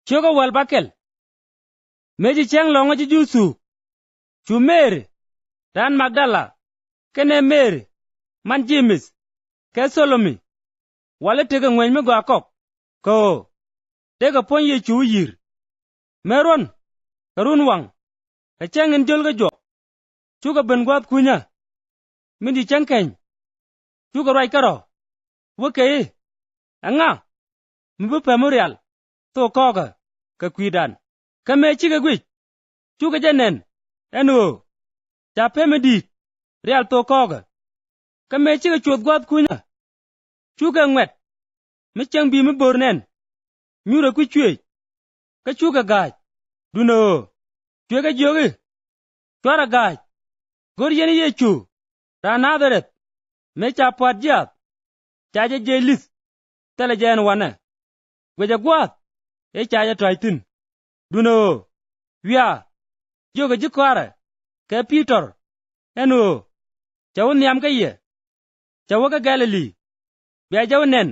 choga wal bakel meji cheng longo ji jusu chu Mary dan Magdala kene Mary man James ke Solomi wale tege ngwen me gwa kok ko tege pon ye chu yir meron karun wang ka cheng en jol ga jo chuga ben gwat kunya mindi cheng ken chuga rai karo woke anga mbu memorial to koga ka kwidan ka me chiga gwi chuga janen eno cha pemedi real to koga ka me chiga chuot gwat kunya chuga ngwet mi cheng bi mi bornen nyura ku chwe ka chuga gaj duno chwe ga jogi chwara gaj gor yeni yechu ranaderet me cha padjat cha je jelis tele jen wana gweja gwat e cha ya traitin duno wia joga jikwara ke Peter eno chawu niam ka ye chawu ka Galilee bia jawu nen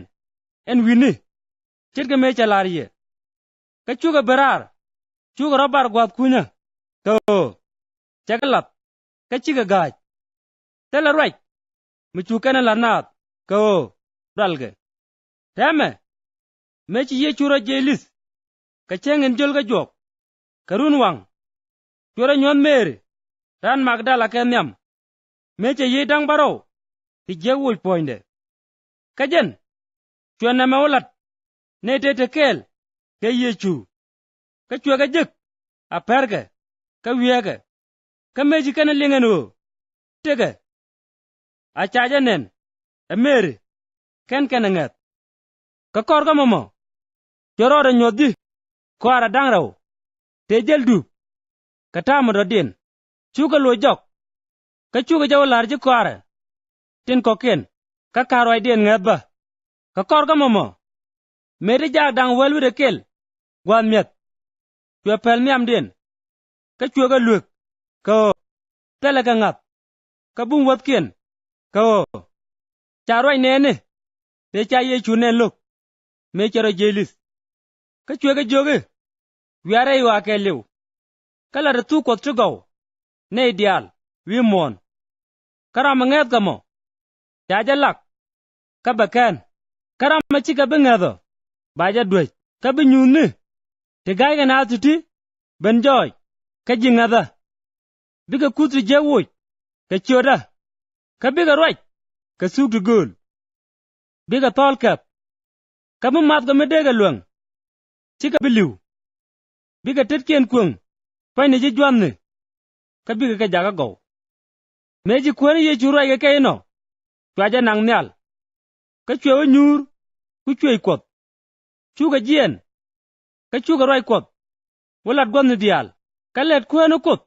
en wini chit ka me cha lariye ka chuga berar chuga robar gwat kunya to chakalat ka chiga gaj tele right mi chukana lanat ko dalge teme mechi ye chura jelis ka chengen jol ga jok karun wang chura nyon Mary dan Magdala kenyam meche ye dang baro ti jewul poinde kajen chwana mawlat ne tete kel ke yechu ka chwa ga jek a perge ka wiege ka meji kana lingeno tege a chaja nen a Mary ken ngat ka korga momo jorore nyodi kwara dangraw te jeldu ka tamu rodin chuga lo jok ka chuga jawlar ji kwara tin koken ka karwai den ngatba ka korga momo Mary jag dang welwi de kel gwan miet chwe pel miam den ka chuga luek ko tele ka ngat ka bung wat kien ko charwai nene te cha ye chune luk me chero jelis ka chwega joge wiare wa ke lew kala de tu ko tugo ne ideal wi mon karam nget kamo jaja lak ka bakan karam ma ci ka bengado baja dwej ka binyuni te gaiga na tuti ben joy ka jingada biga kutri jewoy ka choda ka biga right ka sugdu gol biga tolkap ka mu mat ga medega luang chika biliw biga tetken kuang pani ji jwanne ka biga ka jaga go meji kwani ye chura ga kayno twaja nang nyal ka chwewe nyur ku chwei kot chuga jien ka chuga roi kot wolat gon dial ka let kwano kot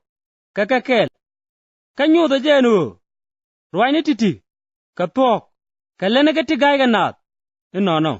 ka kel ka nyuda jenu roi ni titi ka pok ka lene ka tigai ga nat no